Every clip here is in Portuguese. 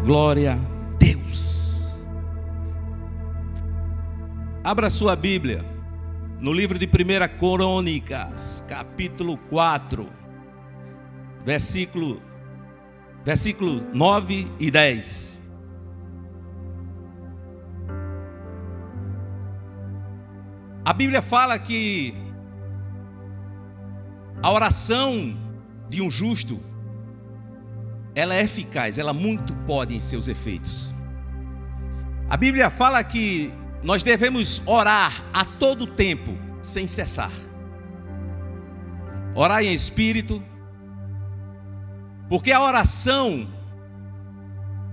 Glória a Deus. Abra sua Bíblia no livro de 1 Crônicas, capítulo 4, versículo 9 e 10. A Bíblia fala que a oração de um justo, ela é eficaz, ela muito pode em seus efeitos. A Bíblia fala que nós devemos orar a todo tempo, sem cessar. Orar em espírito, porque a oração,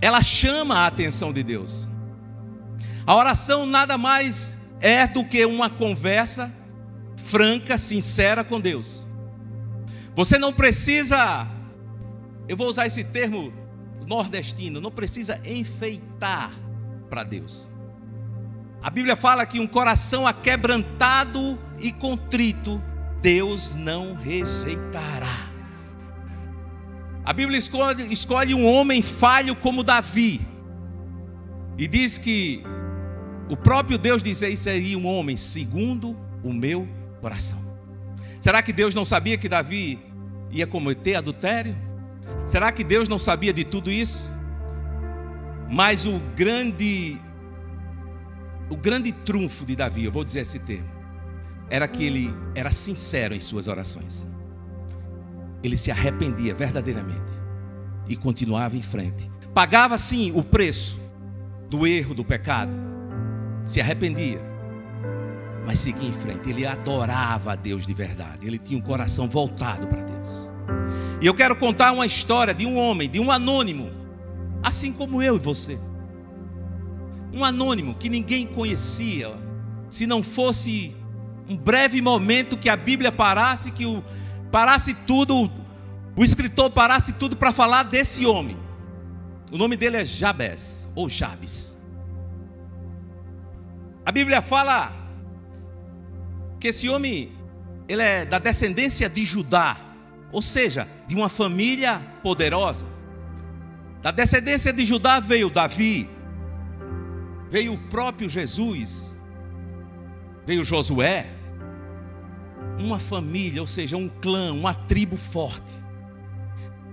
ela chama a atenção de Deus. A oração nada mais é do que uma conversa franca, sincera com Deus. Você não precisa, eu vou usar esse termo nordestino, não precisa enfeitar para Deus. A Bíblia fala que um coração aquebrantado e contrito, Deus não rejeitará. A Bíblia escolhe um homem falho como Davi, e diz que o próprio Deus diz: "Esse seria um homem segundo o meu coração". Será que Deus não sabia que Davi ia cometer adultério? Será que Deus não sabia de tudo isso? Mas o grande trunfo de Davi, eu vou dizer esse termo, era que ele era sincero em suas orações. Ele se arrependia verdadeiramente e continuava em frente. Pagava sim o preço do erro, do pecado. Se arrependia, mas seguia em frente. Ele adorava a Deus de verdade. Ele tinha um coração voltado para Deus. E eu quero contar uma história de um homem, de um anônimo, assim como eu e você. Um anônimo que ninguém conhecia, se não fosse um breve momento que a Bíblia parasse, parasse tudo, o escritor parasse tudo para falar desse homem. O nome dele é Jabes, ou Jabes. A Bíblia fala que esse homem, ele é da descendência de Judá, ou seja, de uma família poderosa. Da descendência de Judá veio Davi, veio o próprio Jesus, veio Josué. Uma família, ou seja, um clã, uma tribo forte.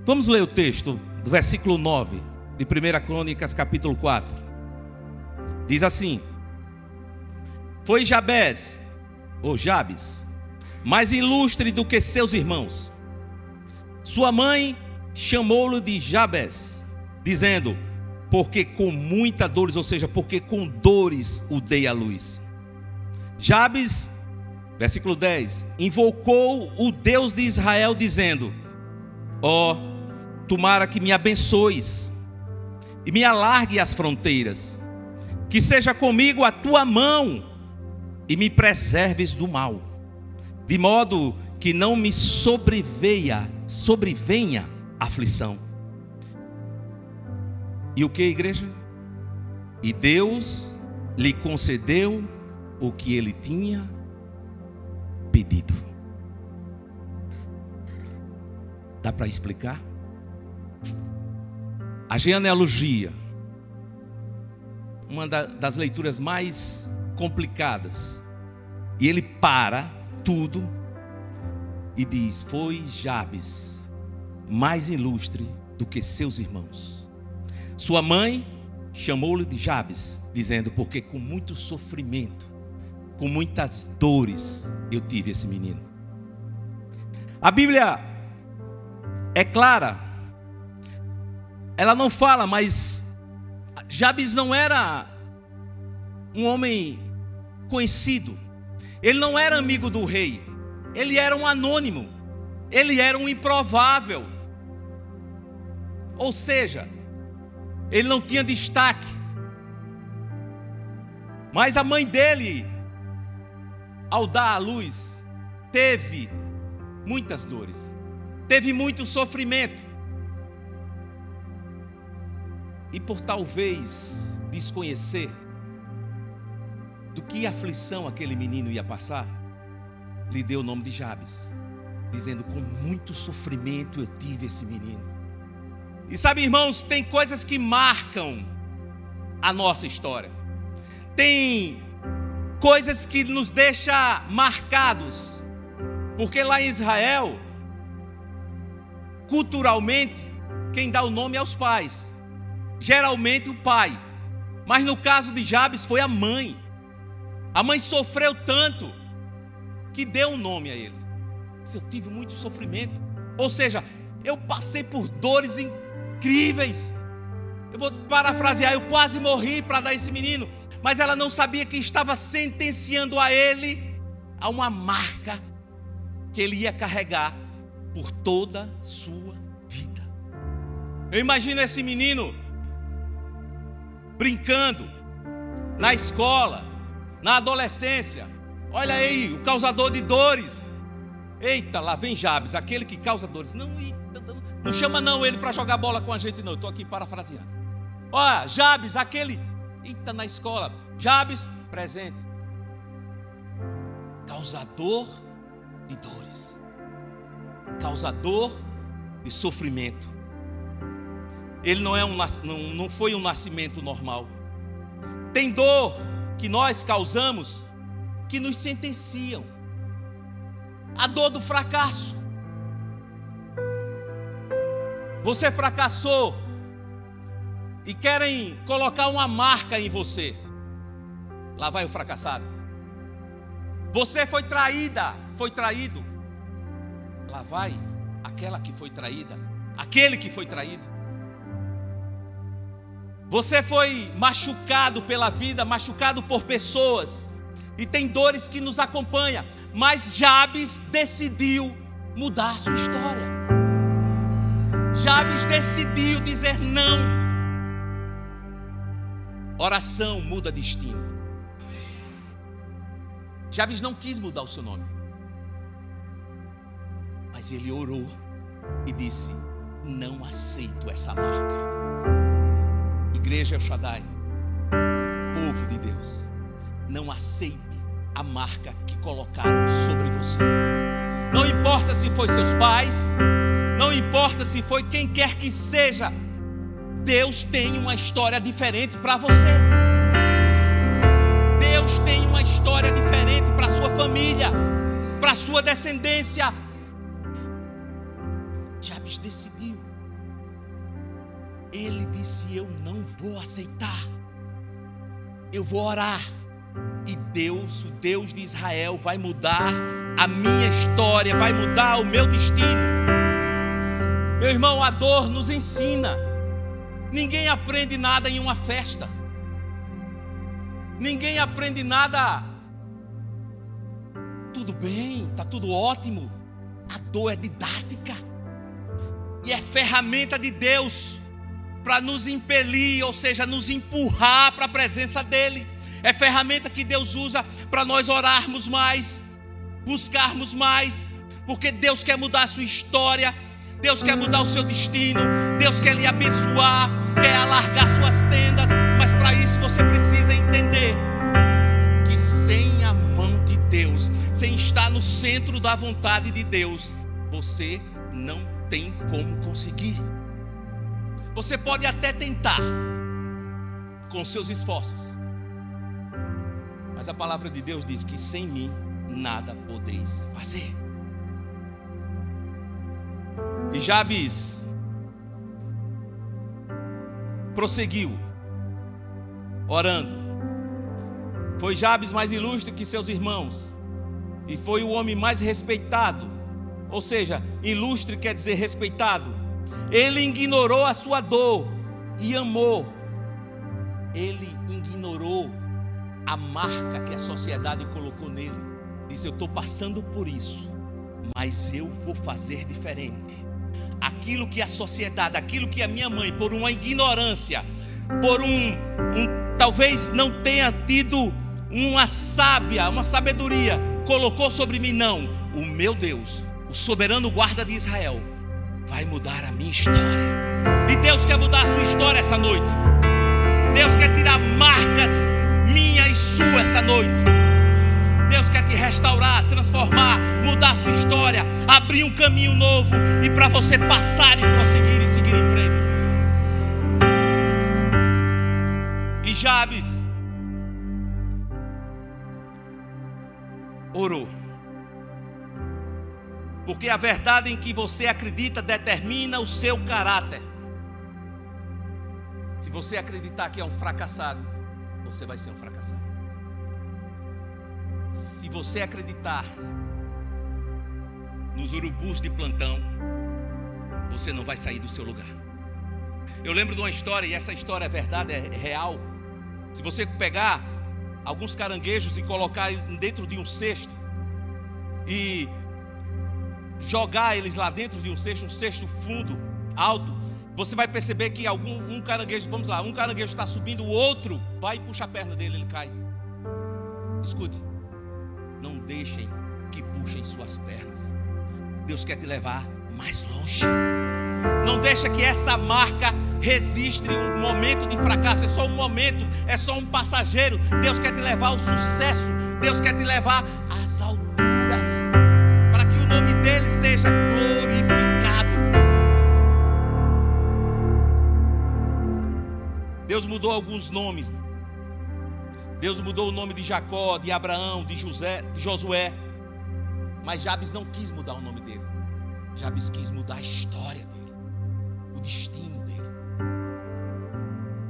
Vamos ler o texto do versículo 9 de 1 Crônicas capítulo 4. Diz assim: "Foi Jabes, ou Jabes, mais ilustre do que seus irmãos. Sua mãe chamou-lo de Jabes, dizendo: porque com muita dores", ou seja, porque com dores o dei à luz. Jabes, versículo 10, invocou o Deus de Israel, dizendo: ó, tomara que me abençoes e me alargue as fronteiras, que seja comigo a tua mão e me preserves do mal, de modo que não me sobrevenha aflição. E o que, igreja? E Deus lhe concedeu o que ele tinha pedido. Dá para explicar? A genealogia, uma das leituras mais complicadas, e ele para tudo e diz: foi Jabes mais ilustre do que seus irmãos. Sua mãe chamou-lhe de Jabes, dizendo: porque com muito sofrimento, com muitas dores eu tive esse menino. A Bíblia é clara, ela não fala, mas Jabes não era um homem conhecido, ele não era amigo do rei, ele era um anônimo, ele era um improvável, ou seja, ele não tinha destaque. Mas a mãe dele, ao dar à luz, teve muitas dores, teve muito sofrimento. E por talvez desconhecer do que aflição aquele menino ia passar, lhe deu o nome de Jabes, dizendo: com muito sofrimento eu tive esse menino. E sabe, irmãos, tem coisas que marcam a nossa história. Tem coisas que nos deixam marcados. Porque lá em Israel, culturalmente, quem dá o nome é os pais. Geralmente o pai. Mas no caso de Jabes foi a mãe. A mãe sofreu tanto que deu um nome a ele. Eu tive muito sofrimento. Ou seja, eu passei por dores incríveis. Eu vou parafrasear, eu quase morri para dar esse menino. Mas ela não sabia que estava sentenciando a ele a uma marca que ele ia carregar por toda a sua vida. Eu imagino esse menino brincando na escola, na adolescência. Olha aí, o causador de dores. Eita, lá vem Jabes, aquele que causa dores. Não chama não ele para jogar bola com a gente não, eu estou aqui parafraseando. Olha, Jabes, aquele... Eita, na escola, Jabes, presente. Causador de dores. Causador de sofrimento. Ele não foi um nascimento normal. Tem dor que nós causamos que nos sentenciam. A dor do fracasso. Você fracassou e querem colocar uma marca em você. Lá vai o fracassado. Você foi traída, foi traído. Lá vai aquela que foi traída, aquele que foi traído. Você foi machucado pela vida, machucado por pessoas, e tem dores que nos acompanham. Mas Jabes decidiu mudar a sua história. Jabes decidiu dizer não. Oração muda destino. Jabes não quis mudar o seu nome, mas ele orou e disse: não aceito essa marca. Igreja El Shaddai, povo de Deus, não aceite a marca que colocaram sobre você. Não importa se foi seus pais, não importa se foi quem quer que seja, Deus tem uma história diferente para você. Deus tem uma história diferente para a sua família, para a sua descendência. Jabes decidiu. Ele disse: eu não vou aceitar. Eu vou orar. E Deus, o Deus de Israel, vai mudar a minha história, vai mudar o meu destino. Meu irmão, a dor nos ensina. Ninguém aprende nada em uma festa. Ninguém aprende nada. Tudo bem, está tudo ótimo. A dor é didática. E é ferramenta de Deus para nos impelir, ou seja, nos empurrar para a presença dEle. É ferramenta que Deus usa para nós orarmos mais, buscarmos mais, porque Deus quer mudar a sua história, Deus quer mudar o seu destino, Deus quer lhe abençoar, quer alargar suas tendas, mas para isso você precisa entender que sem a mão de Deus, sem estar no centro da vontade de Deus, você não tem como conseguir. Você pode até tentar com seus esforços, mas a palavra de Deus diz que sem mim nada podeis fazer. E Jabes prosseguiu orando. Foi Jabes mais ilustre que seus irmãos, e foi o homem mais respeitado. Ou seja, ilustre quer dizer respeitado. Ele ignorou a sua dor e amou. Ele ignorou a marca que a sociedade colocou nele. Diz: eu estou passando por isso, mas eu vou fazer diferente. Aquilo que a sociedade, aquilo que a minha mãe, por uma ignorância, por talvez não tenha tido uma sabedoria, colocou sobre mim, não. O meu Deus, o soberano guarda de Israel, vai mudar a minha história. E Deus quer mudar a sua história essa noite. Deus quer tirar marcas minha e sua essa noite. Deus quer te restaurar, transformar, mudar a sua história, abrir um caminho novo, e para você passar e prosseguir e seguir em frente. Jabes orou. Porque a verdade em que você acredita determina o seu caráter. Se você acreditar que é um fracassado, você vai ser um fracassado. Se você acreditar nos urubus de plantão, você não vai sair do seu lugar. Eu lembro de uma história, e essa história é verdade, é real. Se você pegar alguns caranguejos e colocar dentro de um cesto e jogar eles lá dentro de um cesto fundo, alto, você vai perceber que um caranguejo, vamos lá, um caranguejo está subindo, o outro vai e puxa a perna dele, ele cai. Escute, não deixem que puxem suas pernas. Deus quer te levar mais longe. Não deixa que essa marca registre um momento de fracasso. É só um momento, é só um passageiro. Deus quer te levar ao sucesso. Deus quer te levar às alturas, para que o nome dele seja glorificado. Deus mudou alguns nomes. Deus mudou o nome de Jacó, de Abraão, de Josué. Mas Jabes não quis mudar o nome dele. Jabes quis mudar a história dele, o destino dele.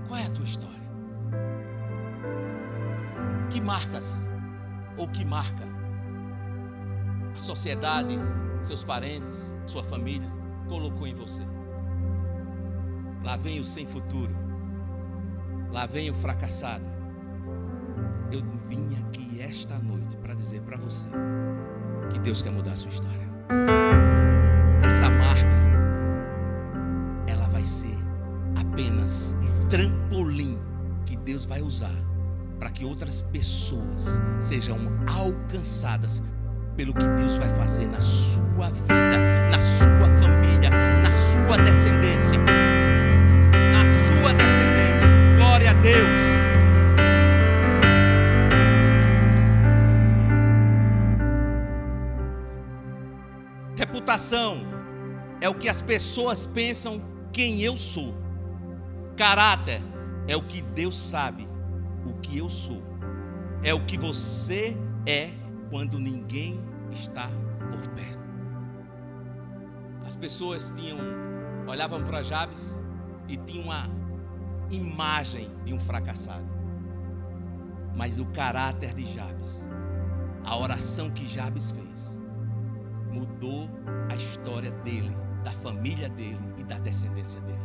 Qual é a tua história? Que marcas ou que marca a sociedade, seus parentes, sua família colocou em você? Lá vem o sem futuro, lá vem o fracassado. Eu vim aqui esta noite para dizer para você que Deus quer mudar a sua história. Essa marca, ela vai ser apenas um trampolim que Deus vai usar para que outras pessoas sejam alcançadas pelo que Deus vai fazer na sua vida, na sua família, na sua descendência. Na sua descendência. Glória a Deus. Reputação é o que as pessoas pensam quem eu sou. Caráter é o que Deus sabe o que eu sou. É o que você é quando ninguém está por perto. As pessoas olhavam para Jabes e tinham uma imagem de um fracassado. Mas o caráter de Jabes, a oração que Jabes fez, mudou a história dele, da família dele e da descendência dele.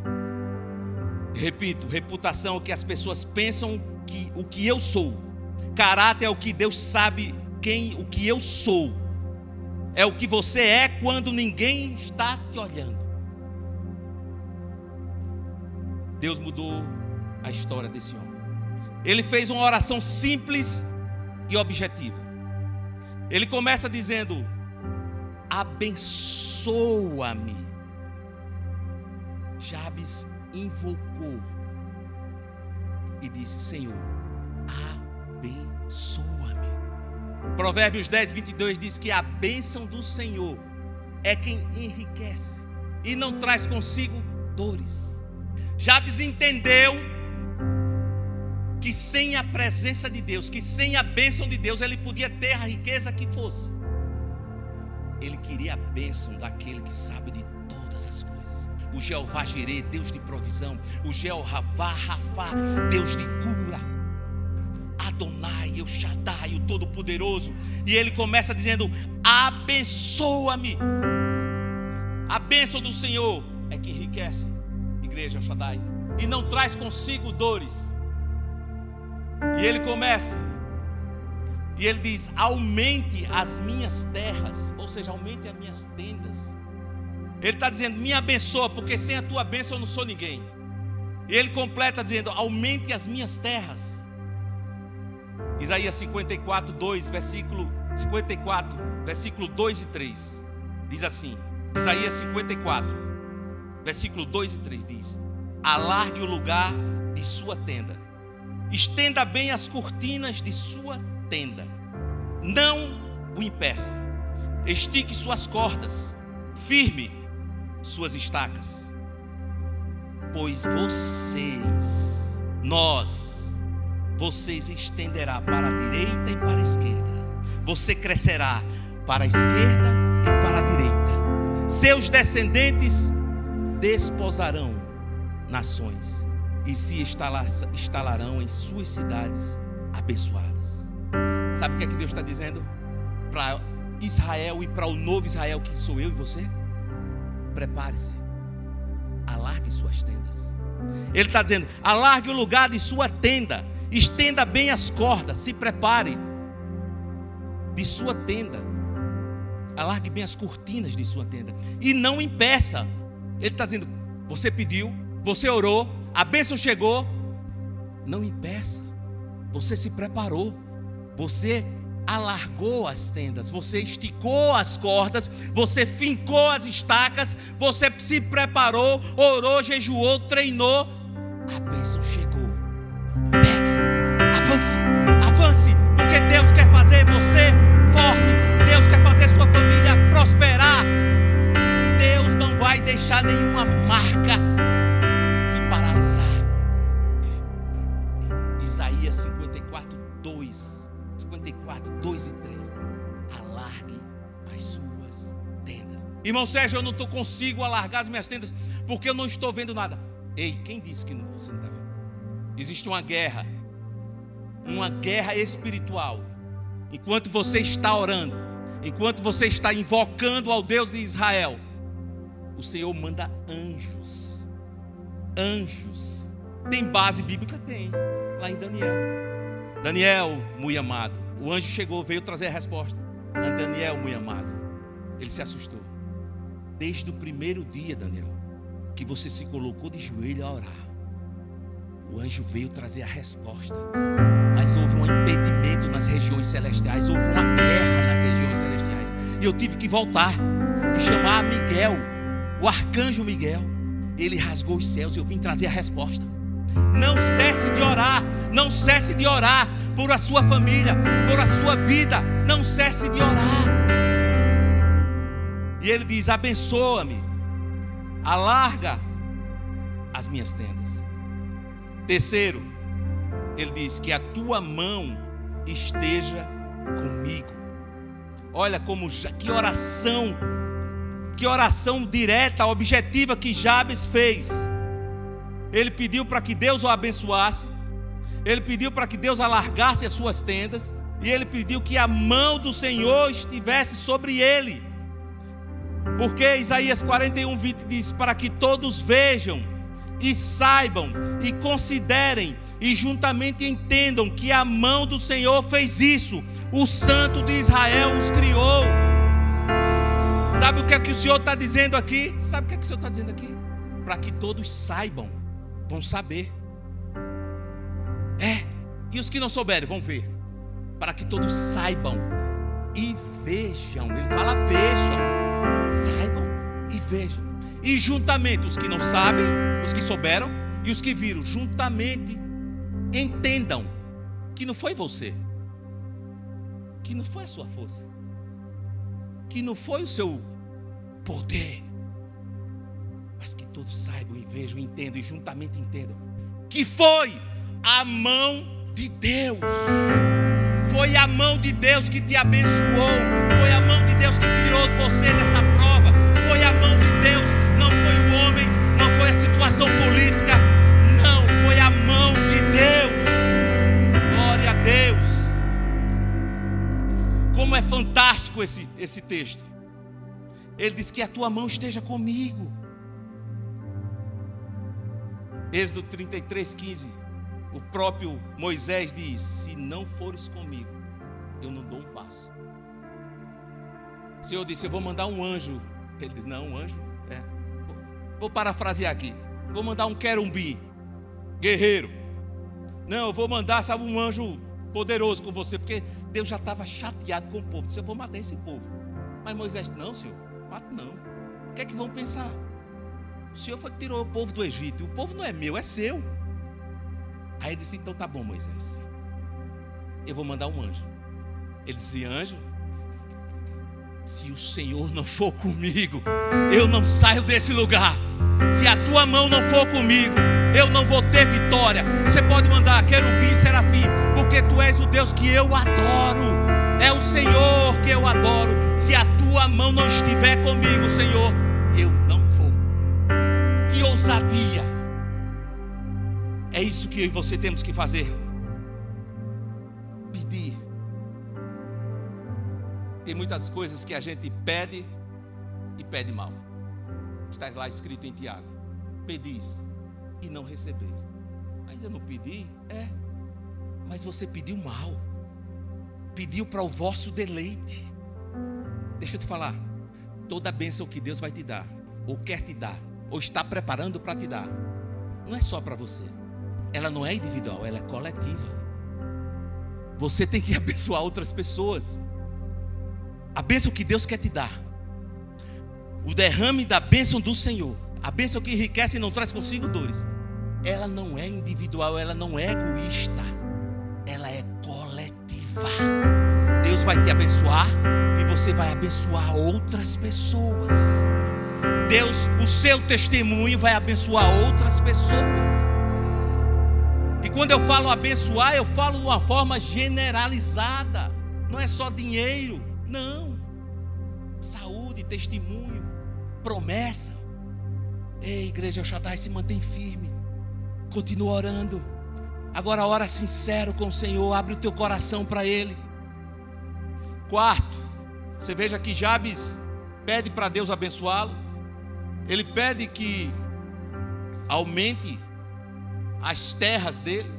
Repito, reputação é o que as pessoas pensam o que eu sou. Caráter é o que Deus sabe o que eu sou. É o que você é quando ninguém está te olhando. Deus mudou a história desse homem. Ele fez uma oração simples e objetiva. Ele começa dizendo: abençoa-me. Jabes invocou e disse: Senhor, abençoa-me. Provérbios 10, 22 diz que a bênção do Senhor é quem enriquece e não traz consigo dores. Jabes entendeu que sem a presença de Deus, que sem a bênção de Deus, ele podia ter a riqueza que fosse. Ele queria a bênção daquele que sabe de todas as coisas. O Jeová Jirê, Deus de provisão. O Jeová Rafá, Deus de cura. Adonai, El Shaddai, o Todo-Poderoso. E ele começa dizendo: abençoa-me. A bênção do Senhor é que enriquece, igreja El Shaddai, e não traz consigo dores. E ele começa, e ele diz: aumente as minhas terras, ou seja, aumente as minhas tendas. Ele está dizendo: me abençoa, porque sem a tua bênção eu não sou ninguém. E ele completa dizendo: aumente as minhas terras. Isaías 54, 2, versículo 54, versículo 2 e 3, diz assim. Isaías 54, versículo 2 e 3 diz: alargue o lugar de sua tenda, estenda bem as cortinas de sua tenda, não o impeça, estique suas cordas, firme suas estacas, pois nós você se estenderá para a direita e para a esquerda. Você crescerá para a esquerda e para a direita. Seus descendentes desposarão nações e se instalarão em suas cidades abençoadas. Sabe o que é que Deus está dizendo para Israel e para o novo Israel, que sou eu e você? Prepare-se, alargue suas tendas. Ele está dizendo: alargue o lugar de sua tenda, estenda bem as cordas, se prepare de sua tenda, alargue bem as cortinas de sua tenda e não impeça. Ele está dizendo: você pediu, você orou, a bênção chegou, não impeça. Você se preparou, você alargou as tendas, você esticou as cordas, você fincou as estacas, você se preparou, orou, jejuou, treinou, a bênção chegou. Pegue, avance, avance, porque Deus quer fazer você forte, Deus quer fazer sua família prosperar. Deus não vai deixar nenhuma marca te paralisar. Isaías 54, 2 e 3. Alargue as suas tendas. Irmão Sérgio, eu não consigo alargar as minhas tendas porque eu não estou vendo nada. Ei, quem disse que você não está vendo? Existe uma guerra espiritual. Enquanto você está orando, enquanto você está invocando ao Deus de Israel, o Senhor manda anjos. Anjos. Tem base bíblica? Tem. Lá em Daniel, muito amado. O anjo chegou, veio trazer a resposta. Daniel, muito amado. Ele se assustou. Desde o primeiro dia, Daniel, que você se colocou de joelho a orar, o anjo veio trazer a resposta. Mas houve um impedimento nas regiões celestiais. Houve uma guerra nas regiões celestiais. E eu tive que voltar e chamar Miguel, o arcanjo Miguel. Ele rasgou os céus e eu vim trazer a resposta. Não cesse de orar. Não cesse de orar por a sua família, por a sua vida. Não cesse de orar. E ele diz: abençoa-me, alarga as minhas tendas. Terceiro, ele diz: que a tua mão esteja comigo. Olha que oração direta, objetiva que Jabes fez. Ele pediu para que Deus o abençoasse, ele pediu para que Deus alargasse as suas tendas, e ele pediu que a mão do Senhor estivesse sobre ele. Porque Isaías 41, 20 diz: para que todos vejam e saibam e considerem e juntamente entendam que a mão do Senhor fez isso, o Santo de Israel os criou. Sabe o que é que o Senhor está dizendo aqui? Sabe o que é que o Senhor está dizendo aqui? Para que todos saibam, vão saber. E os que não souberem vão ver. Para que todos saibam e vejam. Ele fala vejam, saibam e vejam. E juntamente os que não sabem, os que souberam e os que viram, juntamente entendam que não foi você, que não foi a sua força, que não foi o seu poder, mas que todos saibam e vejam, entendam e juntamente entendam que foi a mão de Deus. Foi a mão de Deus que te abençoou. Foi a mão de Deus que tirou você dessa prova. Foi a mão de Deus. Não foi o homem, não foi a situação política. Não, foi a mão de Deus. Glória a Deus. Como é fantástico esse texto. Ele diz que a tua mão esteja comigo. Êxodo 33, 15. O próprio Moisés diz: se não fores comigo, eu não dou um passo. O Senhor disse: eu vou mandar um anjo. Ele diz: não, um anjo? Vou parafrasear aqui. Vou mandar um querubim, guerreiro. Não, eu vou mandar, sabe, um anjo poderoso com você. Porque Deus já estava chateado com o povo. Disse: eu vou matar esse povo. Mas Moisés: não, Senhor, mato não. O que é que vão pensar? O Senhor foi que tirou o povo do Egito. E o povo não é meu, é seu. Aí ele disse: então tá bom, Moisés, eu vou mandar um anjo. Ele disse: anjo? Se o Senhor não for comigo, eu não saio desse lugar. Se a tua mão não for comigo, eu não vou ter vitória. Você pode mandar querubim, serafim, porque tu és o Deus que eu adoro. É o Senhor que eu adoro. Se a tua mão não estiver comigo, Senhor, eu não vou. Que ousadia! É isso que eu e você temos que fazer. Pedir. Tem muitas coisas que a gente pede e pede mal. Está lá escrito em Tiago: pedis e não recebeis. Mas eu não pedi? Mas você pediu mal. Pediu para o vosso deleite. Deixa eu te falar, toda bênção que Deus vai te dar, ou quer te dar, ou está preparando para te dar, não é só para você. Ela não é individual, ela é coletiva. Você tem que abençoar outras pessoas. A bênção que Deus quer te dar, o derrame da bênção do Senhor, a bênção que enriquece e não traz consigo dores, ela não é individual, ela não é egoísta, ela é coletiva. Deus vai te abençoar e você vai abençoar outras pessoas. Deus, o seu testemunho vai abençoar outras pessoas. E quando eu falo abençoar, eu falo de uma forma generalizada. Não é só dinheiro, não. Saúde, testemunho, promessa. Ei, igreja El Shaddai, se mantém firme. Continua orando. Agora ora sincero com o Senhor. Abre o teu coração para Ele. Quarto, você veja que Jabes pede para Deus abençoá-lo. Ele pede que aumente as terras dele.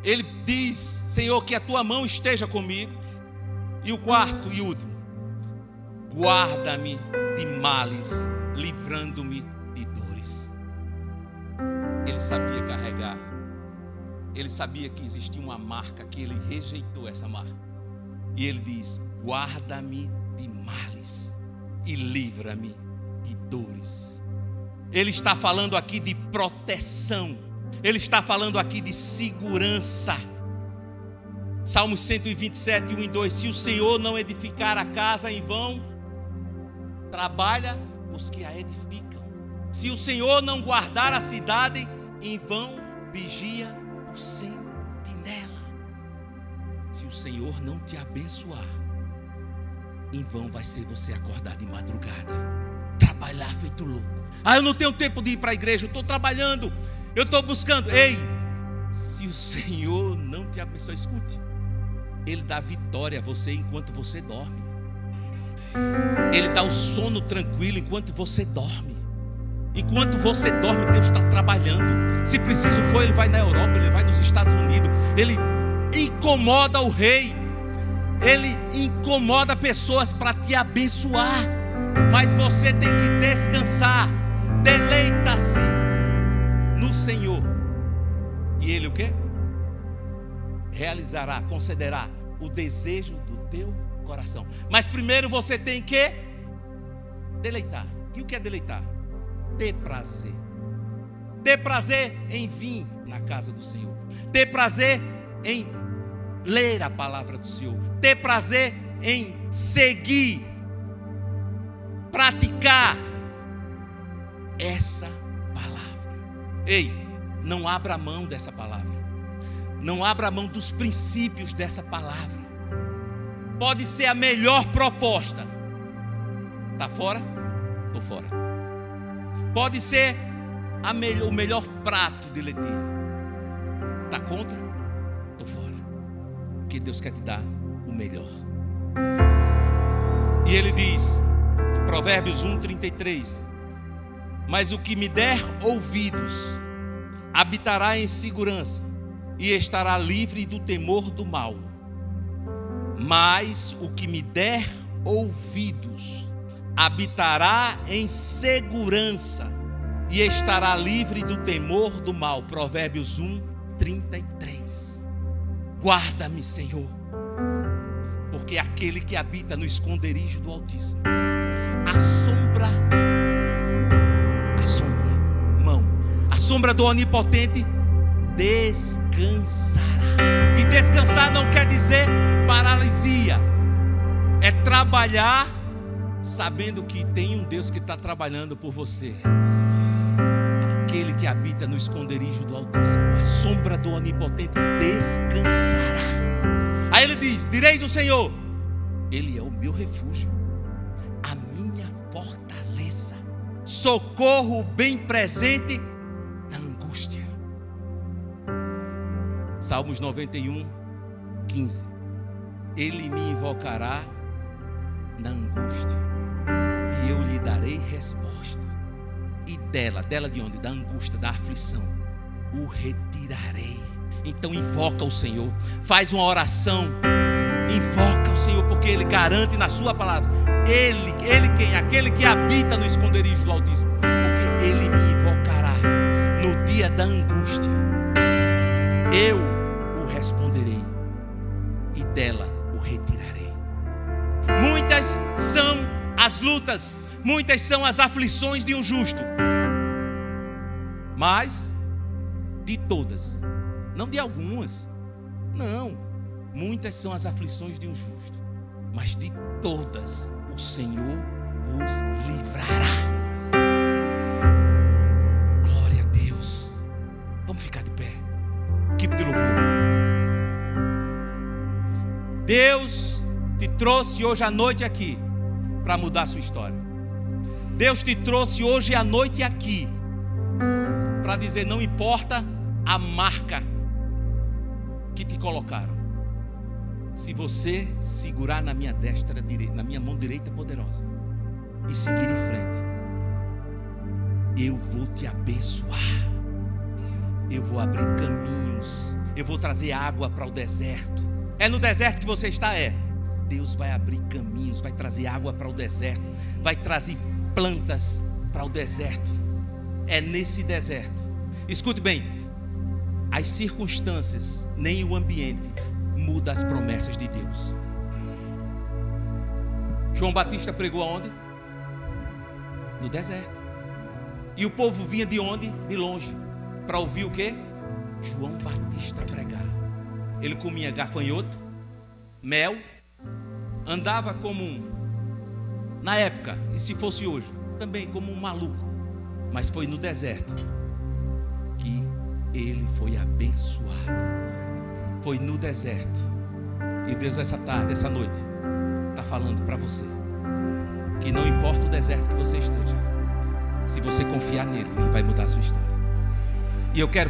Ele diz: Senhor, que a tua mão esteja comigo. E o quarto e último: guarda-me de males, livrando-me de dores. Ele sabia carregar. Ele sabia que existia uma marca, que ele rejeitou essa marca. E ele diz: guarda-me de males e livra-me de dores. Ele está falando aqui de proteção. Ele está falando aqui de segurança. Salmos 127, 1 e 2. Se o Senhor não edificar a casa, em vão trabalha os que a edificam. Se o Senhor não guardar a cidade, em vão vigia o sentinela. Se o Senhor não te abençoar, em vão vai ser você acordar de madrugada, trabalhar feito louco. Eu não tenho tempo de ir para a igreja, eu estou trabalhando, eu estou buscando. Ei, se o Senhor não te abençoar, escute, Ele dá vitória a você enquanto você dorme. Ele dá o sono tranquilo enquanto você dorme. Enquanto você dorme, Deus está trabalhando. Se preciso for, Ele vai na Europa, Ele vai nos Estados Unidos. Ele incomoda o rei. Ele incomoda pessoas para te abençoar. Mas você tem que descansar. Deleita-se no Senhor. E Ele o quê? Realizará, concederá o desejo do teu coração. Mas primeiro você tem que deleitar. E o que é deleitar? Ter prazer. Ter prazer em vir na casa do Senhor. Ter prazer em ler a palavra do Senhor. Ter prazer em seguir, praticar essa palavra. Ei, não abra mão dessa palavra. Não abra mão dos princípios dessa palavra. Pode ser a melhor proposta. Está fora? Estou fora. Pode ser o melhor prato de lentilha. Está contra? Estou fora. Porque Deus quer te dar o melhor. E Ele diz, Provérbios 1:33: mas o que me der ouvidos habitará em segurança e estará livre do temor do mal. Mas o que me der ouvidos habitará em segurança e estará livre do temor do mal. Provérbios 1:33. Guarda-me, Senhor, porque aquele que habita no esconderijo do Altíssimo, a sombra do Onipotente descansará. E descansar não quer dizer paralisia. É trabalhar sabendo que tem um Deus que está trabalhando por você. que habita no esconderijo do Altíssimo, a sombra do Onipotente descansará. Aí ele diz: direi do Senhor, Ele é o meu refúgio, a minha fortaleza, socorro bem presente na angústia. Salmos 91, 15. Ele me invocará na angústia, e eu lhe darei resposta. E dela de onde? Da angústia, da aflição, o retirarei. Então invoca o Senhor, faz uma oração, invoca o Senhor, porque Ele garante na sua palavra. Ele quem? Aquele que habita no esconderijo do Altíssimo, porque Ele me invocará no dia da angústia. Eu o responderei e dela o retirarei. Muitas são as lutas, muitas são as aflições de um justo, mas de todas, não de algumas, não, muitas são as aflições de um justo, mas de todas o Senhor os livrará. Glória a Deus. Vamos ficar de pé, equipe de louvor. Deus te trouxe hoje à noite aqui para mudar a sua história. Deus te trouxe hoje à noite aqui para dizer: não importa a marca que te colocaram, se você segurar na minha destra direita, na minha mão direita poderosa, e seguir em frente, eu vou te abençoar, eu vou abrir caminhos, eu vou trazer água para o deserto. É no deserto que você está? É. Deus vai abrir caminhos, vai trazer água para o deserto, vai trazer plantas para o deserto. É nesse deserto. Escute bem, as circunstâncias nem o ambiente muda as promessas de Deus. João Batista pregou aonde? No deserto. E o povo vinha de onde? De longe, para ouvir o quê? João Batista pregar. Ele comia gafanhoto, mel, andava como na época, e se fosse hoje, também como um maluco. Mas foi no deserto que ele foi abençoado. Foi no deserto. E Deus essa tarde, essa noite, está falando para você que não importa o deserto que você esteja, se você confiar nele, ele vai mudar a sua história. E eu quero